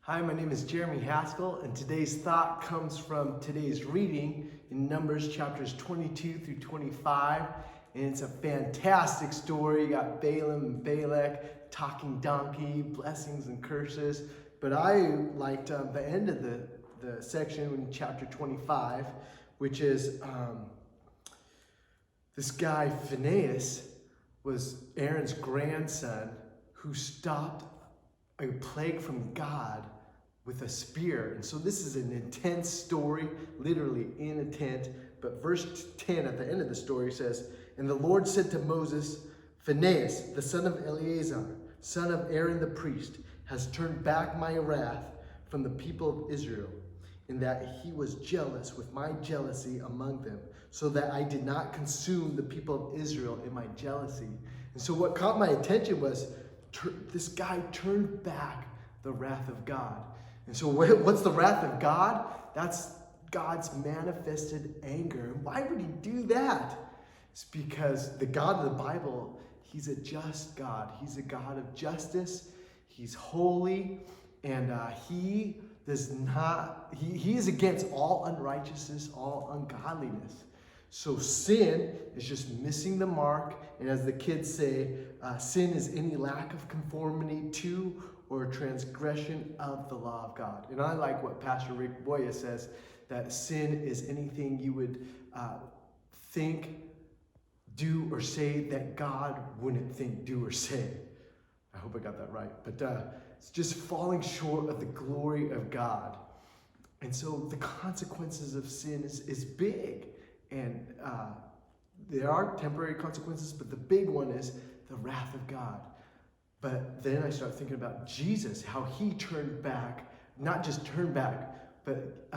Hi, my name is Jeremy Haskell, and today's thought comes from today's reading in Numbers chapters 22 through 25. And it's a fantastic story. You got Balaam and Balak, talking donkey, blessings and curses. But I liked the end of the section in chapter 25, which is this guy Phinehas was Aaron's grandson who stopped a plague from God with a spear. And so this is an intense story, literally in a tent. But verse 10 at the end of the story says, "And the Lord said to Moses, Phinehas, the son of Eleazar, son of Aaron the priest, has turned back my wrath from the people of Israel, in that he was jealous with my jealousy among them, so that I did not consume the people of Israel in my jealousy." And so what caught my attention was this guy turned back the wrath of God. And so what's the wrath of God? That's God's manifested anger. And why would he do that? It's because the God of the Bible, he's a just God. He's a God of justice. He's holy. And he does not, he is against all unrighteousness, all ungodliness. So sin is just missing the mark. And as the kids say, sin is any lack of conformity to or transgression of the law of God. And I like what Pastor Rick Boya says, that sin is anything you would think, do, or say that God wouldn't think, do, or say. I hope I got that right. But it's just falling short of the glory of God. And so the consequences of sin is big. And there are temporary consequences, but the big one is the wrath of God. But then I start thinking about Jesus, how he turned back, not just turned back, but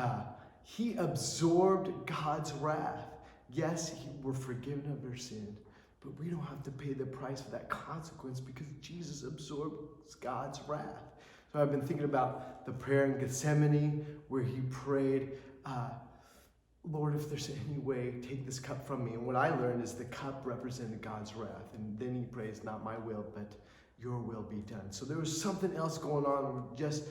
he absorbed God's wrath. Yes, we're forgiven of our sin, but we don't have to pay the price for that consequence because Jesus absorbs God's wrath. So I've been thinking about the prayer in Gethsemane where he prayed, Lord, if there's any way, take this cup from me. And what I learned is the cup represented God's wrath. And then he prays, not my will, but your will be done. So there was something else going on, just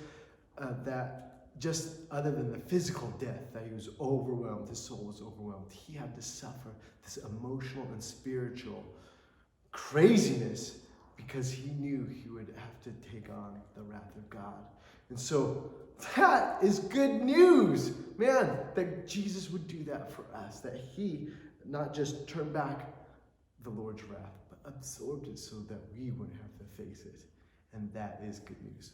other than the physical death, that he was overwhelmed, his soul was overwhelmed. He had to suffer this emotional and spiritual craziness because he knew he would have to take on the wrath of God. And so that is good news, man, that Jesus would do that for us, that he not just turned back the Lord's wrath, but absorbed it so that we wouldn't have to face it. And that is good news.